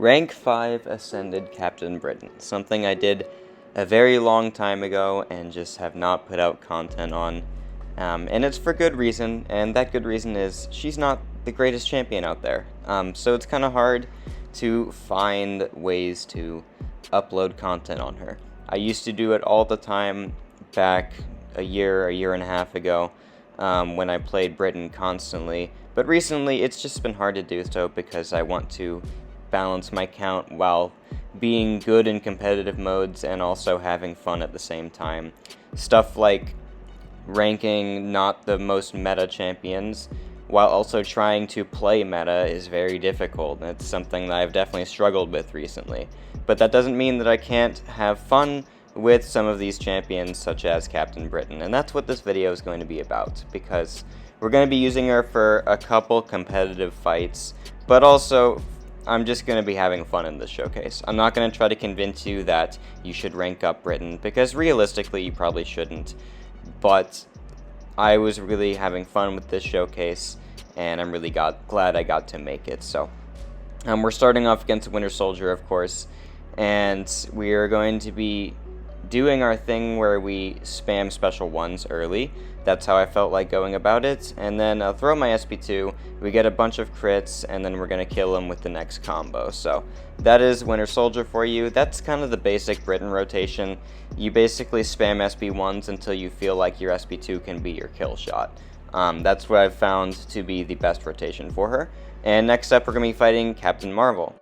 Rank 5 Ascended Captain Britain, something I did a very long time ago and just have not put out content on. And it's for good reason, and that good reason is she's not the greatest champion out there. So it's kind of hard to find ways to upload content on her. I used to do it all the time back a year and a half ago when I played Britain constantly. But recently it's just been hard to do so because I want to balance my count while being good in competitive modes and also having fun at the same time. Stuff like ranking not the most meta champions while also trying to play meta is very difficult, and it's something that I've definitely struggled with recently. But that doesn't mean that I can't have fun with some of these champions such as Captain Britain, and that's what this video is going to be about, because we're going to be using her for a couple competitive fights, but also I'm just going to be having fun in this showcase. I'm not going to try to convince you that you should rank up Britain, because realistically you probably shouldn't, but I was really having fun with this showcase, and I'm really glad I got to make it. So we're starting off against Winter Soldier, of course, and we are going to be doing our thing where we spam special ones early. That's how I felt like going about it, and then I'll throw my SP2, we get a bunch of crits, and then we're going to kill him with the next combo. So that is Winter Soldier for you. That's kind of the basic Britain rotation. You basically spam SP1s until you feel like your SP2 can be your kill shot. That's what I've found to be the best rotation for her. And next up we're going to be fighting Captain Marvel.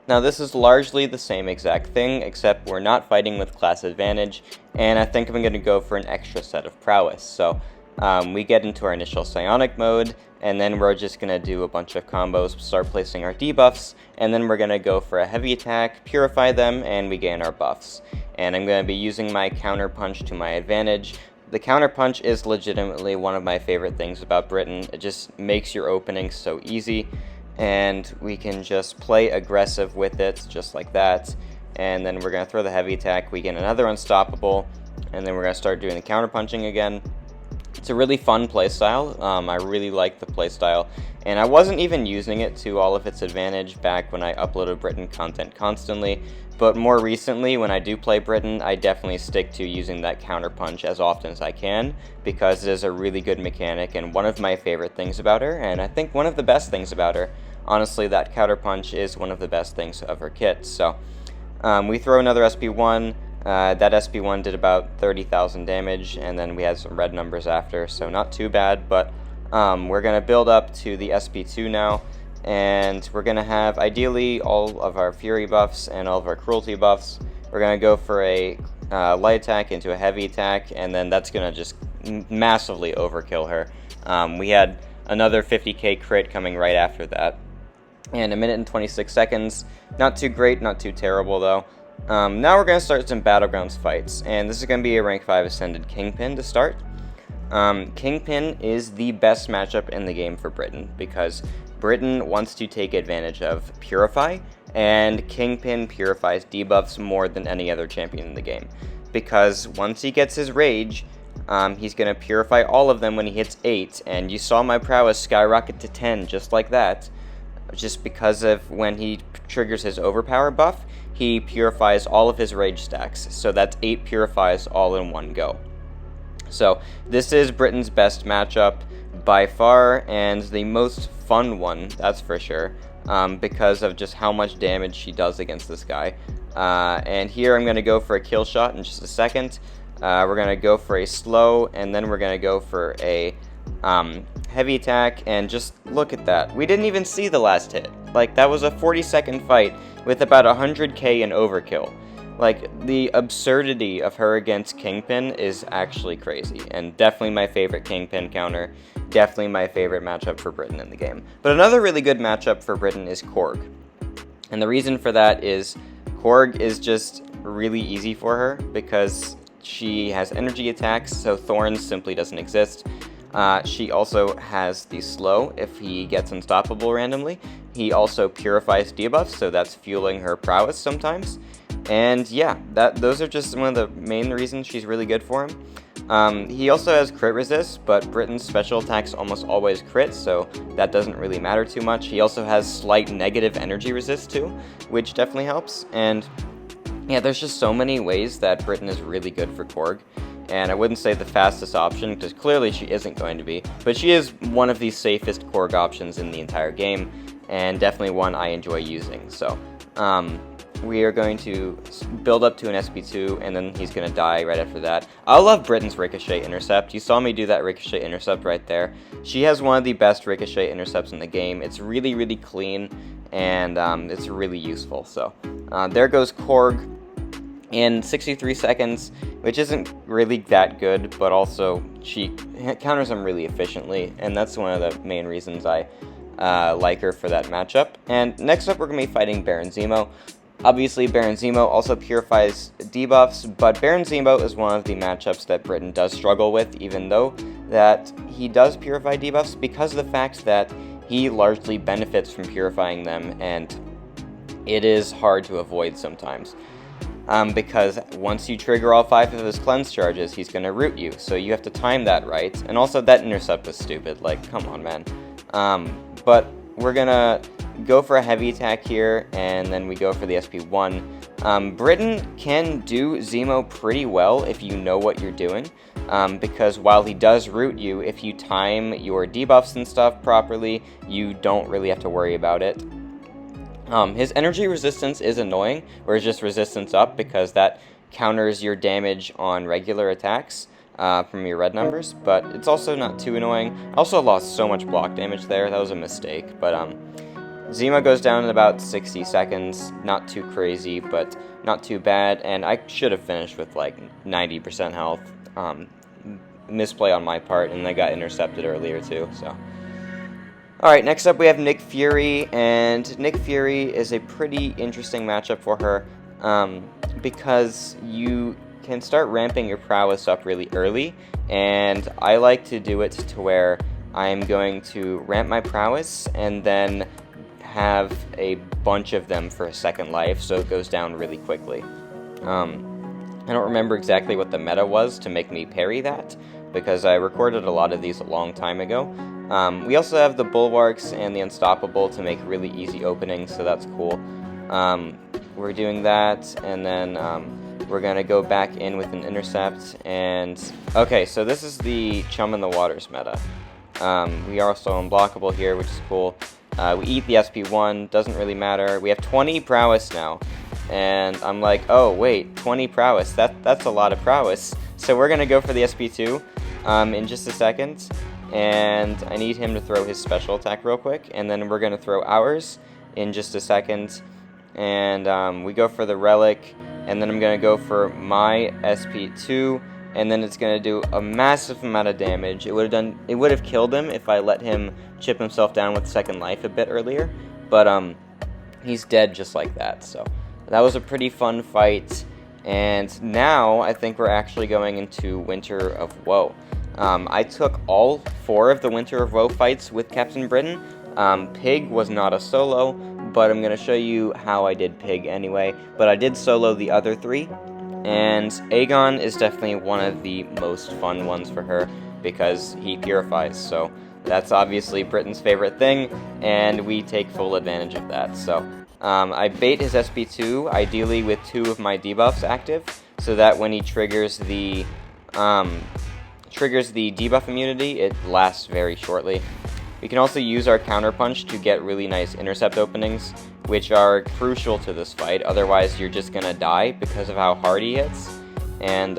Now this is largely the same exact thing, except we're not fighting with class advantage, and I think I'm going to go for an extra set of prowess. So we get into our initial psionic mode, and then we're just going to do a bunch of combos, start placing our debuffs, and then we're going to go for a heavy attack, purify them, and we gain our buffs. And I'm going to be using my counter punch to my advantage. The counter punch is legitimately one of my favorite things about Britain. It just makes your opening so easy, and we can just play aggressive with it, just like that. And then we're going to throw the heavy attack, we get another unstoppable, and then we're going to start doing the counter punching again. It's a really fun playstyle. I really like the playstyle, and I wasn't even using it to all of its advantage back when I uploaded Britain content constantly, but more recently when I do play Britain, I definitely stick to using that counter punch as often as I can, because it is a really good mechanic and one of my favorite things about her, and I think one of the best things about her. Honestly, that counter punch is one of the best things of her kit. So we throw another SP1. That SP1 did about 30,000 damage, and then we had some red numbers after, so not too bad. But we're going to build up to the SP2 now, and we're going to have ideally all of our fury buffs and all of our cruelty buffs. We're going to go for a light attack into a heavy attack, and then that's going to just massively overkill her. We had another 50k crit coming right after that. And 1 minute and 26 seconds. Not too great, not too terrible though. Now we're going to start some Battlegrounds fights, and this is going to be a rank 5 Ascended Kingpin to start. Kingpin is the best matchup in the game for Britain, because Britain wants to take advantage of Purify, and Kingpin purifies debuffs more than any other champion in the game. Because once he gets his rage, he's going to purify all of them when he hits 8, and you saw my prowess skyrocket to 10 just like that. Just because of when he triggers his overpower buff, he purifies all of his rage stacks. So that's 8 purifies all in one go. So this is Britain's best matchup by far, and the most fun one, that's for sure, because of just how much damage she does against this guy. And here I'm going to go for a kill shot in just a second. We're going to go for a slow, and then we're going to go for a heavy attack, and just look at that. We didn't even see the last hit. Like, that was a 40-second fight with about 100k in overkill. Like, the absurdity of her against Kingpin is actually crazy, and definitely my favorite Kingpin counter. Definitely my favorite matchup for Britain in the game. But another really good matchup for Britain is Korg. And the reason for that is Korg is just really easy for her, because she has energy attacks, so Thorns simply doesn't exist. She also has the slow if he gets unstoppable randomly. He also purifies debuffs, so that's fueling her prowess sometimes. And yeah, those are just one of the main reasons she's really good for him. He also has crit resist, but Britton's special attacks almost always crit, so that doesn't really matter too much. He also has slight negative energy resist too, which definitely helps. And yeah, there's just so many ways that Britton is really good for Korg. And I wouldn't say the fastest option, because clearly she isn't going to be, but she is one of the safest Korg options in the entire game, and definitely one I enjoy using. So, we are going to build up to an SP2, and then he's going to die right after that. I love Britton's Ricochet Intercept. You saw me do that Ricochet Intercept right there. She has one of the best Ricochet Intercepts in the game. It's really, really clean, and it's really useful. So, there goes Korg in 63 seconds, which isn't really that good, but also she counters him really efficiently, and that's one of the main reasons I like her for that matchup. And next up, we're going to be fighting Baron Zemo. Obviously, Baron Zemo also purifies debuffs, but Baron Zemo is one of the matchups that Britton does struggle with, even though that he does purify debuffs, because of the fact that he largely benefits from purifying them, and it is hard to avoid sometimes. Because once you trigger all 5 of his cleanse charges, he's going to root you, so you have to time that right. And also, that intercept is stupid, like, come on, man. But we're going to go for a heavy attack here, and then we go for the SP1. Britton can do Zemo pretty well if you know what you're doing, because while he does root you, if you time your debuffs and stuff properly, you don't really have to worry about it. His energy resistance is annoying, or is just resistance up, because that counters your damage on regular attacks from your red numbers, but it's also not too annoying. I also lost so much block damage there, that was a mistake, but Zemo goes down in about 60 seconds, not too crazy, but not too bad, and I should have finished with like 90% health. Misplay on my part, and I got intercepted earlier too, so. Alright, next up we have Nick Fury, and Nick Fury is a pretty interesting matchup for her, because you can start ramping your prowess up really early, and I like to do it to where I'm going to ramp my prowess, and then have a bunch of them for a second life, so it goes down really quickly. I don't remember exactly what the meta was to make me parry that, because I recorded a lot of these a long time ago. We also have the Bulwarks and the Unstoppable to make really easy openings, so that's cool. We're doing that, and then we're going to go back in with an Intercept, and... Okay, so this is the Chum in the Waters meta. We are also unblockable here, which is cool. We eat the SP1, doesn't really matter. We have 20 prowess now, and I'm like, oh wait, 20 prowess, that's a lot of prowess. So we're going to go for the SP2 in just a second. And I need him to throw his special attack real quick, and then we're going to throw ours in just a second, and we go for the relic, and then I'm going to go for my SP2, and then it's going to do a massive amount of damage. It would have killed him if I let him chip himself down with second life a bit earlier, but he's dead just like that. So that was a pretty fun fight, and now I think we're actually going into Winter of Woe. I took all 4 of the Winter of Woe fights with Captain Britain. Pig was not a solo, but I'm going to show you how I did Pig anyway. But I did solo the other 3, and Aegon is definitely one of the most fun ones for her, because he purifies, so that's obviously Britain's favorite thing, and we take full advantage of that. So I bait his SP2, ideally with 2 of my debuffs active, so that when he triggers the debuff immunity, it lasts very shortly. We can also use our counterpunch to get really nice intercept openings, which are crucial to this fight, otherwise you're just gonna die because of how hard he hits. And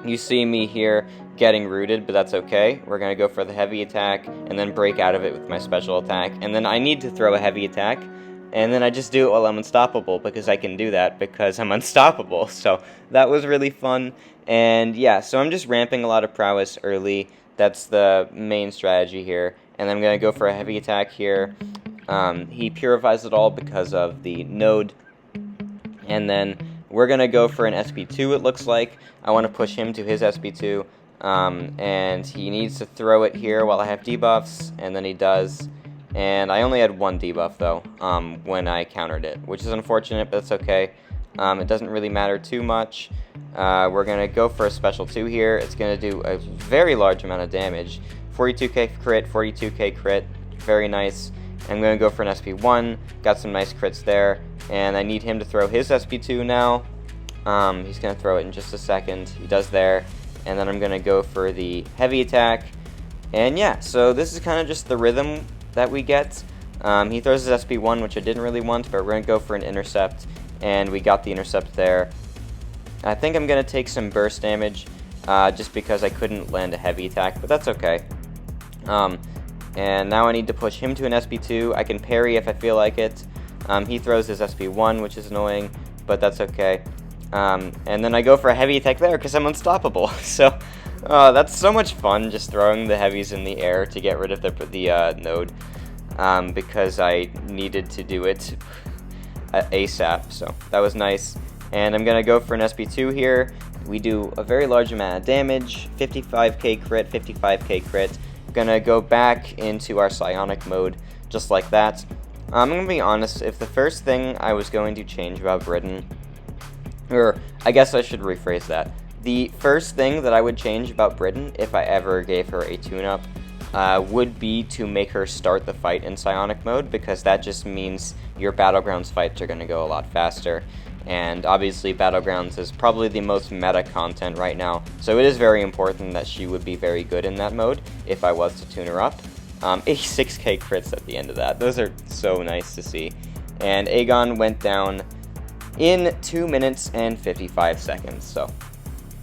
you see me here getting rooted, but that's okay. We're gonna go for the heavy attack, and then break out of it with my special attack, and then I need to throw a heavy attack, and then I just do it while I'm unstoppable, because I can do that because I'm unstoppable. So that was really fun. And yeah, so I'm just ramping a lot of prowess early. That's the main strategy here. And I'm going to go for a heavy attack here. He purifies it all because of the node. And then we're going to go for an SP2, it looks like. I want to push him to his SP2. And he needs to throw it here while I have debuffs, and then he does. And I only had 1 debuff, though, when I countered it, which is unfortunate, but that's okay. It doesn't really matter too much. We're going to go for a special 2 here. It's going to do a very large amount of damage. 42k crit, 42k crit, very nice. I'm going to go for an SP1, got some nice crits there, and I need him to throw his SP2 now. He's going to throw it in just a second. He does there, and then I'm going to go for the heavy attack. And yeah, so this is kind of just the rhythm that we get. He throws his SP1, which I didn't really want, but we're going to go for an intercept, and we got the intercept there. I think I'm going to take some burst damage, just because I couldn't land a heavy attack, but that's okay. And now I need to push him to an SP2. I can parry if I feel like it. He throws his SP1, which is annoying, but that's okay. And then I go for a heavy attack there because I'm unstoppable. So that's so much fun, just throwing the heavies in the air to get rid of the node, because I needed to do it ASAP. So that was nice. And I'm going to go for an SP2 here. We do a very large amount of damage, 55k crit, 55k crit. Gonna go back into our psionic mode just like that. I'm gonna be honest, if the first thing I was going to change about Britain, or I guess I should rephrase that, the first thing that I would change about Britain if I ever gave her a tune-up would be to make her start the fight in psionic mode, because that just means your Battlegrounds fights are gonna go a lot faster. And obviously Battlegrounds is probably the most meta content right now, so it is very important that she would be very good in that mode if I was to tune her up. 86k crits at the end of that. Those are so nice to see. And Aegon went down in 2 minutes and 55 seconds, so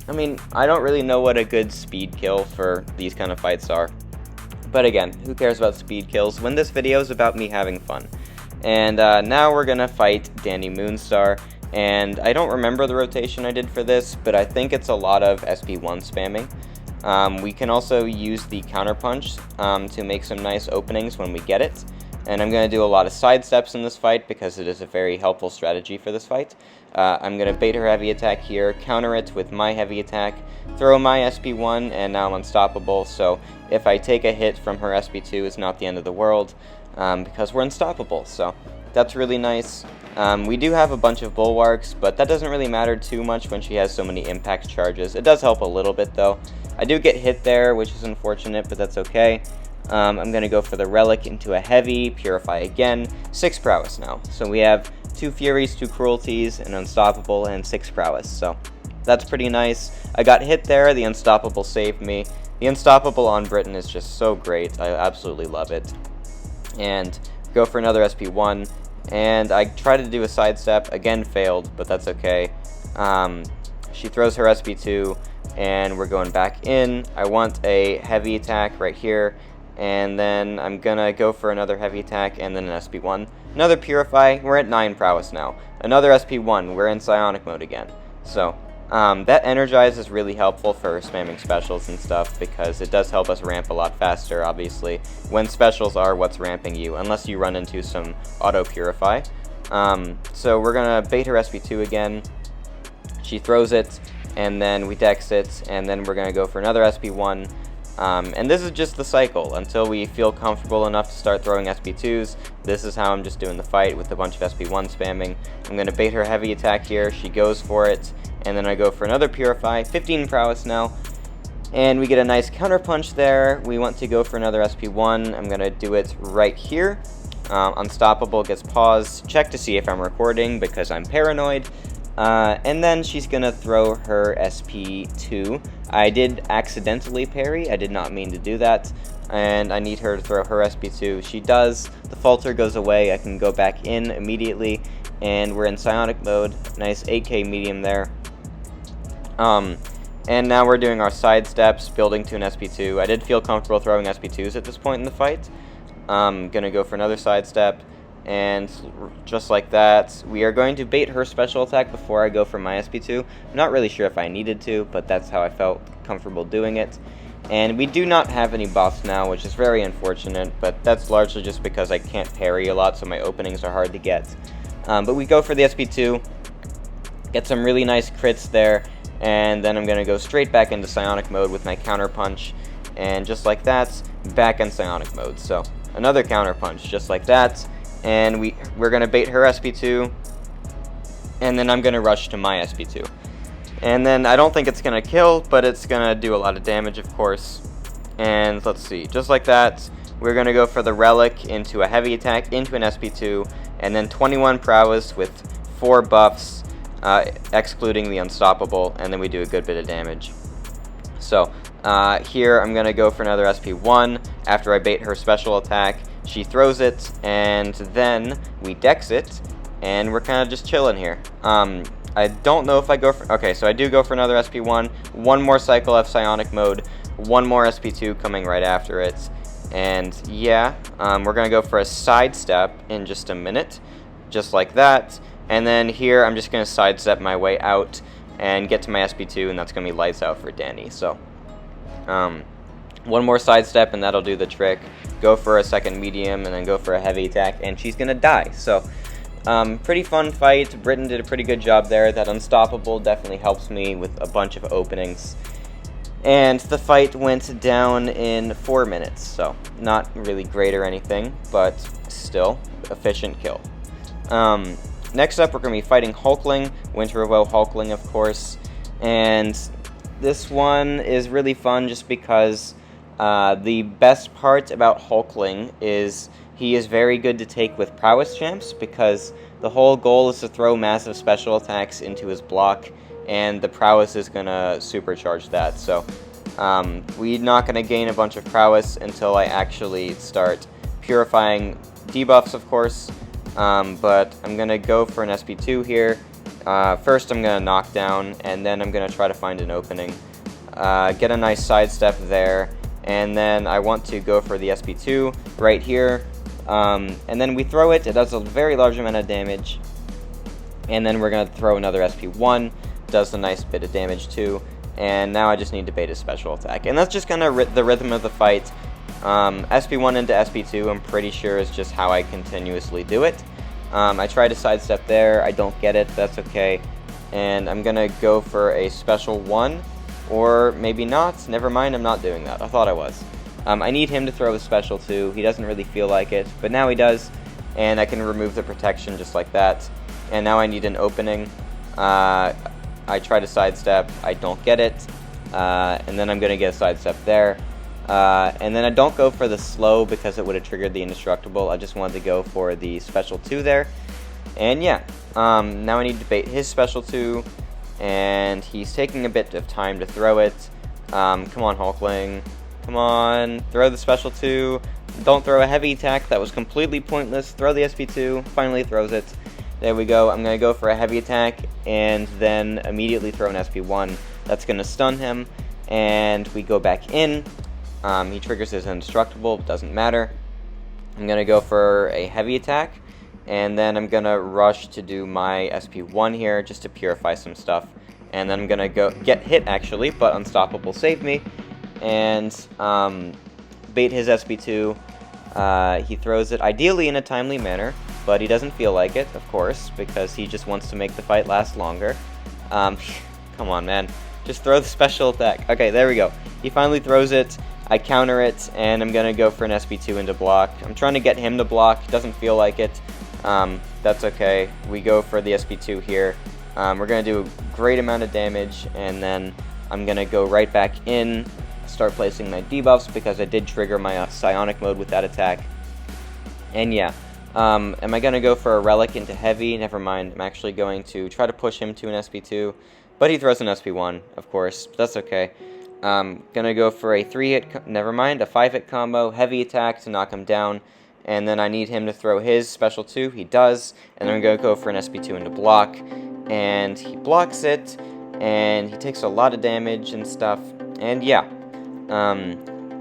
I mean, I don't really know what a good speed kill for these kind of fights are, but again, who cares about speed kills when this video is about me having fun. And now we're gonna fight Danny Moonstar. And I don't remember the rotation I did for this, but I think it's a lot of SP1 spamming. We can also use the counterpunch to make some nice openings when we get it. And I'm going to do a lot of side steps in this fight because it is a very helpful strategy for this fight. I'm going to bait her heavy attack here, counter it with my heavy attack, throw my SP1, and now I'm unstoppable. So if I take a hit from her SP2, it's not the end of the world, because we're unstoppable. So that's really nice. We do have a bunch of bulwarks, but that doesn't really matter too much when she has so many impact charges. It does help a little bit though. I do get hit there, which is unfortunate, but that's okay. I'm going to go for the relic into a heavy, purify again, 6 prowess now. So we have 2 furies, 2 cruelties, an unstoppable, and 6 prowess. So that's pretty nice. I got hit there, the unstoppable saved me. The unstoppable on Britain is just so great. I absolutely love it. And go for another SP1. And I tried to do a sidestep, again failed, but that's okay. She throws her SP2, and we're going back in. I want a heavy attack right here, and then I'm gonna go for another heavy attack, and then an SP1. Another Purify, we're at 9 prowess now. Another SP1, we're in Psionic mode again. So, that Energize is really helpful for spamming specials and stuff, because it does help us ramp a lot faster, obviously, when specials are what's ramping you, unless you run into some auto Purify. So we're gonna bait her SP2 again. She throws it, and then we dex it, and then we're gonna go for another SP1. And this is just the cycle until we feel comfortable enough to start throwing SP2s. This is how I'm just doing the fight with a bunch of SP1 spamming. I'm going to bait her heavy attack here. She goes for it, and then I go for another Purify, 15 prowess now. And we get a nice counter punch there. We want to go for another SP1. I'm going to do it right here. Unstoppable gets paused. Check to see if I'm recording because I'm paranoid. And then she's going to throw her SP2. I did accidentally parry. I did not mean to do that. And I need her to throw her SP2. She does. The falter goes away. I can go back in immediately. And we're in Psionic mode. Nice 8k medium there. And now we're doing our side steps, building to an SP2. I did feel comfortable throwing SP2s at this point in the fight. Gonna go for another side step. And just like that, we are going to bait her special attack before I go for my SP2. I'm not really sure if I needed to, but that's how I felt comfortable doing it. And we do not have any buffs now, which is very unfortunate, but that's largely just because I can't parry a lot, so my openings are hard to get. But we go for the SP2, get some really nice crits there, and then I'm going to go straight back into Psionic mode with my counter punch. And just like that, back in Psionic mode. So another counter punch, just like that. And we're going to bait her SP2. and then I'm going to rush to my SP2. And then I don't think it's going to kill, but it's going to do a lot of damage, of course. And let's see, just like that, we're going to go for the Relic into a heavy attack, into an SP2, and then 21 prowess with 4 buffs, excluding the Unstoppable, and then we do a good bit of damage. So, here I'm going to go for another SP1 after I bait her special attack. She throws it, and then we dex it, and we're kind of just chilling here. I don't know if I go for... Okay, so I do go for another SP1, one more cycle of Psionic Mode, one more SP2 coming right after it, and yeah, we're going to go for a sidestep in just a minute, just like that, and then here I'm just going to sidestep my way out and get to my SP2, and that's going to be lights out for Danny. So, one more sidestep and that'll do the trick. Go for a second medium and then go for a heavy attack, and she's going to die. So, pretty fun fight. Britain did a pretty good job there. That Unstoppable definitely helps me with a bunch of openings. And the fight went down in 4 minutes, so not really great or anything, but still, efficient kill. Next up, we're going to be fighting Hulkling, Winter of Woe Hulkling, of course, and this one is really fun just because the best part about Hulkling is he is very good to take with prowess champs, because the whole goal is to throw massive special attacks into his block, and the prowess is going to supercharge that. So we're not going to gain a bunch of prowess until I actually start purifying debuffs, of course, but I'm going to go for an SP2 here. First I'm going to knock down, and then I'm going to try to find an opening. Get a nice sidestep there, and then I want to go for the SP2 right here, and then we throw it. It does a very large amount of damage, and then we're going to throw another SP1. Does a nice bit of damage too, and now I just need to bait a special attack, and that's just kind of the rhythm of the fight. SP1 into SP2, I'm pretty sure, is just how I continuously do it. I try to sidestep there, I don't get it, that's okay, and I'm gonna go for a special 1, or maybe not. Never mind, I'm not doing that. I thought I was. I need him to throw a special 2. He doesn't really feel like it, but now he does, and I can remove the protection just like that. And now I need an opening. I try to sidestep, I don't get it, and then I'm going to get a sidestep there, and then I don't go for the slow because it would have triggered the indestructible. I just wanted to go for the special 2 there, and yeah, now I need to bait his special 2, and he's taking a bit of time to throw it. Come on, Hulkling, come on, throw the special 2, don't throw a heavy attack, that was completely pointless. Throw the SP2, finally throws it. There we go. I'm going to go for a heavy attack and then immediately throw an SP1. That's going to stun him, and we go back in. He triggers his indestructible, doesn't matter. I'm going to go for a heavy attack, and then I'm going to rush to do my SP1 here just to purify some stuff. And then I'm going to go get hit, actually, but Unstoppable saved me, and bait his SP2. He throws it ideally in a timely manner, but he doesn't feel like it, of course, because he just wants to make the fight last longer. Come on, man. Just throw the special attack. Okay, there we go. He finally throws it. I counter it, and I'm going to go for an SP2 into block. I'm trying to get him to block. Doesn't feel like it. That's okay. We go for the SP2 here. We're going to do a great amount of damage, and then I'm going to go right back in, start placing my debuffs, because I did trigger my psionic mode with that attack. And yeah. Am I going to go for a Relic into heavy? Never mind. I'm actually going to try to push him to an SP2, but he throws an SP1, of course. That's okay. Going to go for a 3-hit, never mind, a 5-hit combo, heavy attack to knock him down, and then I need him to throw his special 2. He does, and then I'm going to go for an SP2 into block, and he blocks it, and he takes a lot of damage and stuff, and yeah.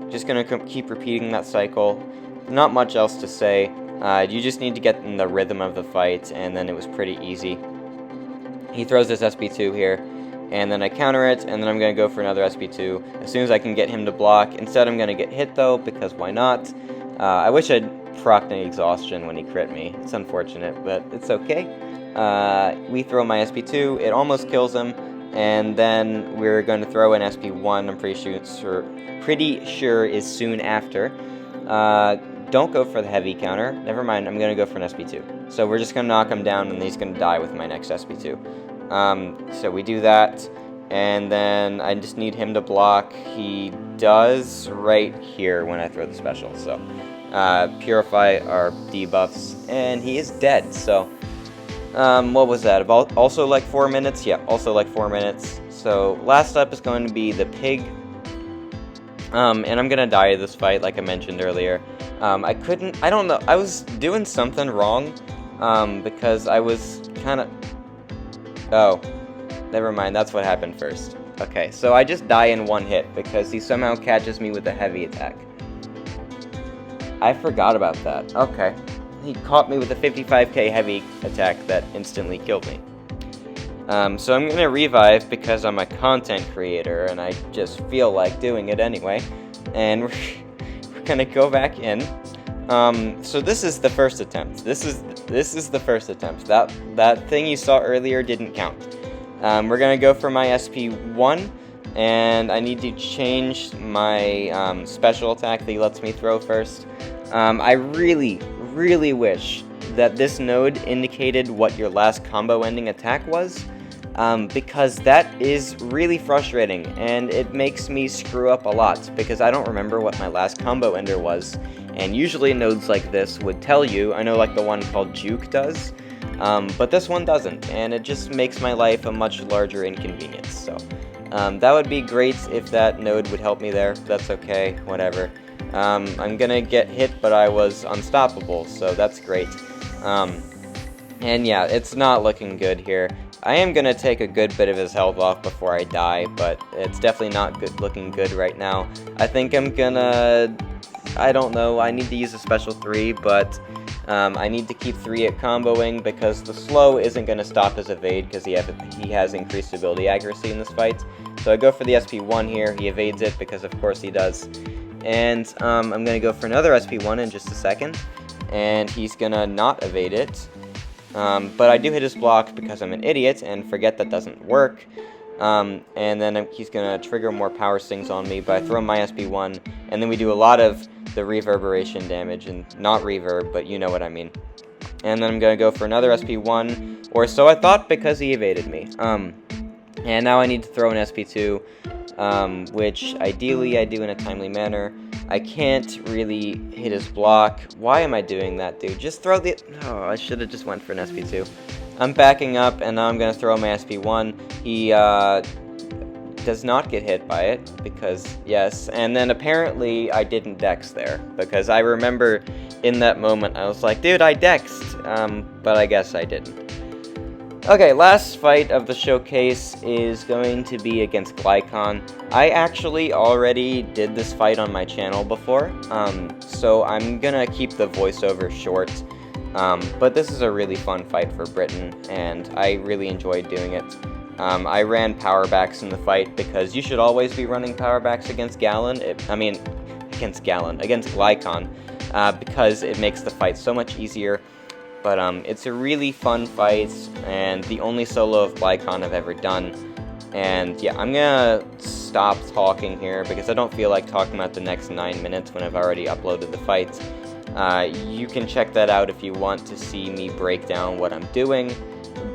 Just going to keep repeating that cycle. Not much else to say. You just need to get in the rhythm of the fight, and then it was pretty easy. He throws this SP2 here, and then I counter it, and then I'm going to go for another SP2 as soon as I can get him to block. Instead, I'm going to get hit, though, because why not? I wish I'd procced any exhaustion when he crit me. It's unfortunate, but it's okay. We throw my SP2, it almost kills him, and then we're going to throw an SP1, I'm pretty sure is soon after. Don't go for the heavy counter. Never mind, I'm going to go for an SP2. So we're just going to knock him down, and he's going to die with my next SP2. So we do that, and then I just need him to block. He does right here when I throw the special. So Purify our debuffs, and he is dead. So what was that? About also like 4 minutes? Yeah, also like 4 minutes. So last up is going to be the pig. And I'm gonna die this fight, like I mentioned earlier. I don't know, I was doing something wrong, because I was kind of, oh, never mind, that's what happened first. Okay, so I just die in one hit, because he somehow catches me with a heavy attack. I forgot about that. Okay, he caught me with a 55k heavy attack that instantly killed me. So I'm gonna revive because I'm a content creator and I just feel like doing it anyway. And we're gonna go back in. So this is the first attempt. This is the first attempt. That thing you saw earlier didn't count. We're gonna go for my SP1, and I need to change my special attack that he lets me throw first. I really wish that this node indicated what your last combo ending attack was. Because that is really frustrating, and it makes me screw up a lot, because I don't remember what my last combo ender was, and usually nodes like this would tell you. I know like the one called Juke does, but this one doesn't, and it just makes my life a much larger inconvenience. So that would be great if that node would help me there. That's okay, whatever. I'm gonna get hit, but I was unstoppable, so that's great. And yeah, it's not looking good here. I am going to take a good bit of his health off before I die, but it's definitely not looking good right now. I think I'm going to, I don't know, I need to use a special 3, but I need to keep 3 at comboing because the slow isn't going to stop his evade because he has increased ability accuracy in this fight. So I go for the SP1 here, he evades it because of course he does. And I'm going to go for another SP1 in just a second, and he's going to not evade it. But I do hit his block because I'm an idiot and forget that doesn't work. And then he's going to trigger more power stings on me, but I throw my SP1, and then we do a lot of the reverberation damage, and not reverb, but you know what I mean. And then I'm going to go for another SP1, or so I thought, because he evaded me. And now I need to throw an SP2, which ideally I do in a timely manner. I can't really hit his block. Why am I doing that, dude? Just throw the... Oh, I should have just went for an SP2. I'm backing up, and now I'm going to throw my SP1. He does not get hit by it, because, yes. And then apparently I didn't dex there, because I remember in that moment I was like, dude, I dexed. But I guess I didn't. Okay, last fight of the showcase is going to be against Galan. I actually already did this fight on my channel before, so I'm gonna keep the voiceover short. But this is a really fun fight for Britain, and I really enjoyed doing it. I ran powerbacks in the fight because you should always be running powerbacks against Galan. Against Galan, because it makes the fight so much easier. But it's a really fun fight, and the only solo of Galan I've ever done. And yeah, I'm gonna stop talking here because I don't feel like talking about the next 9 minutes when I've already uploaded the fight. You can check that out if you want to see me break down what I'm doing.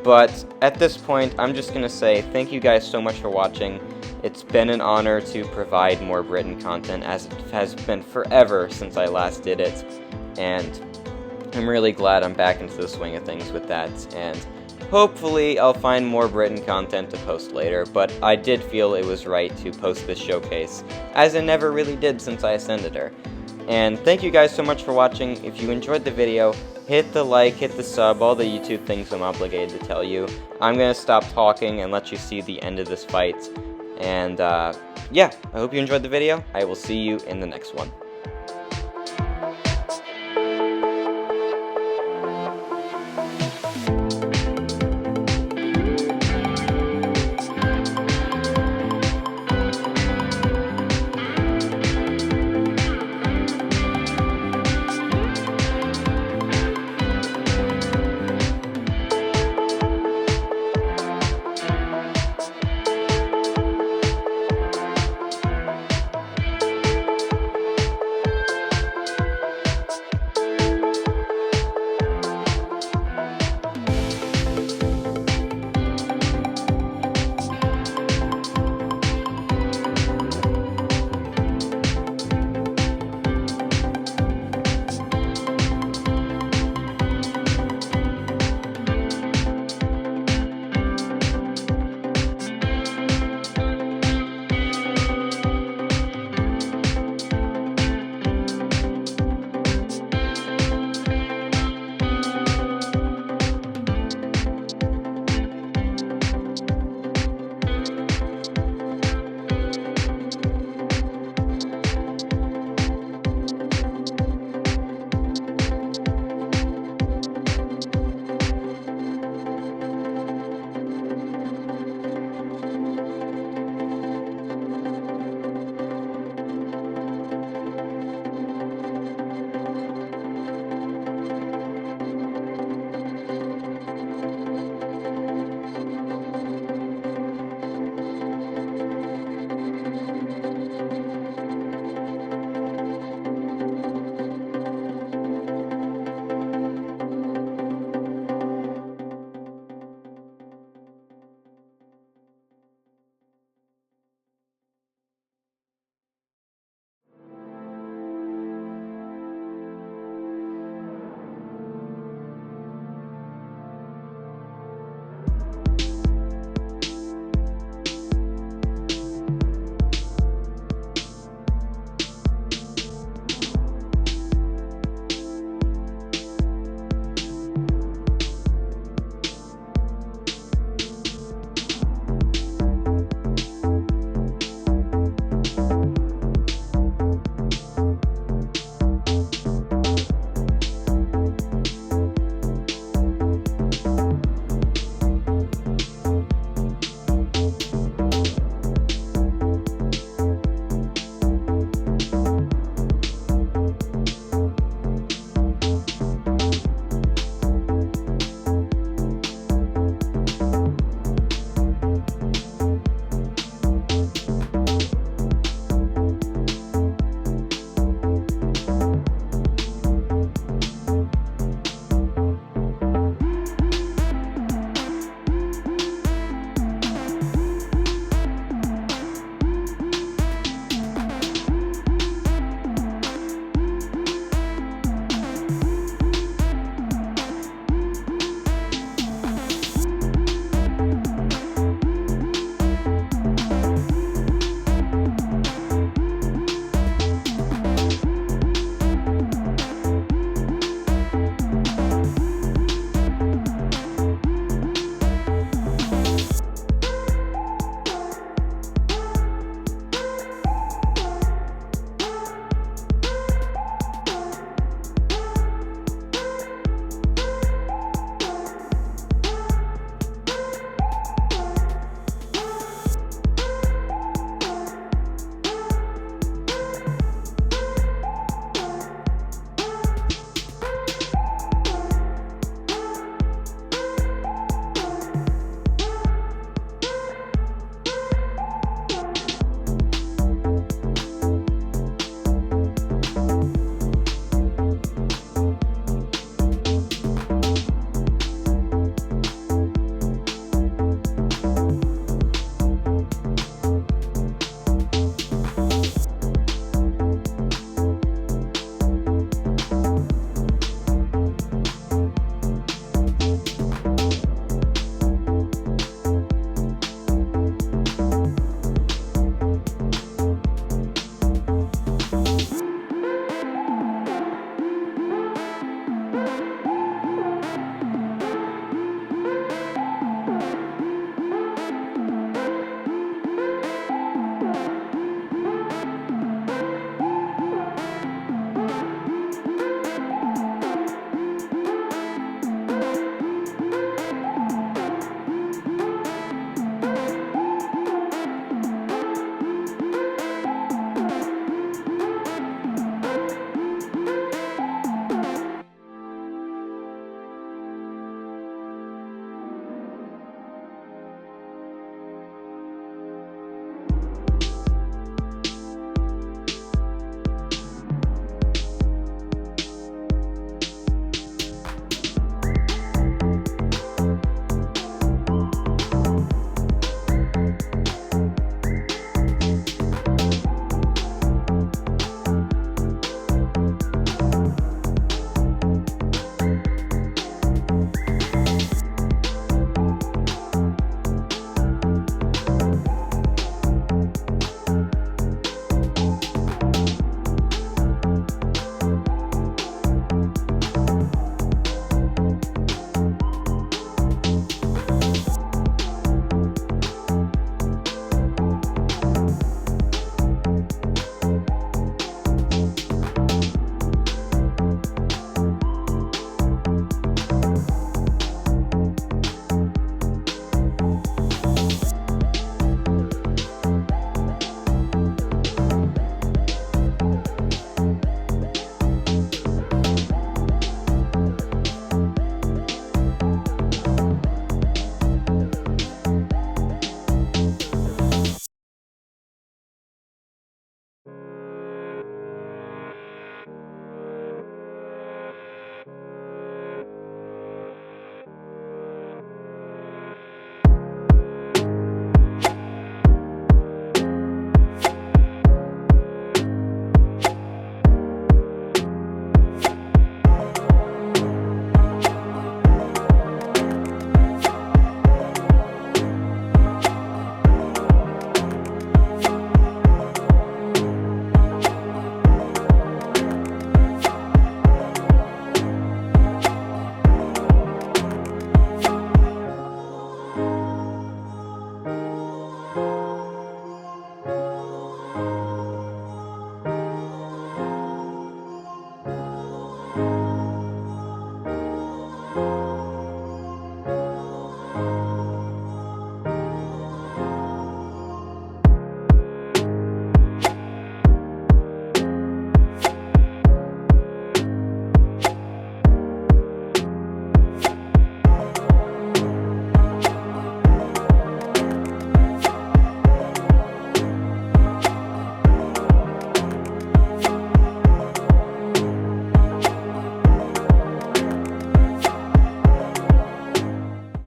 But at this point, I'm just gonna say thank you guys so much for watching. It's been an honor to provide more Britain content, as it has been forever since I last did it. And I'm really glad I'm back into the swing of things with that, and hopefully I'll find more Britain content to post later, but I did feel it was right to post this showcase, as I never really did since I ascended her. And thank you guys so much for watching. If you enjoyed the video, hit the like, hit the sub, all the YouTube things I'm obligated to tell you. I'm going to stop talking and let you see the end of this fight. And yeah, I hope you enjoyed the video. I will see you in the next one.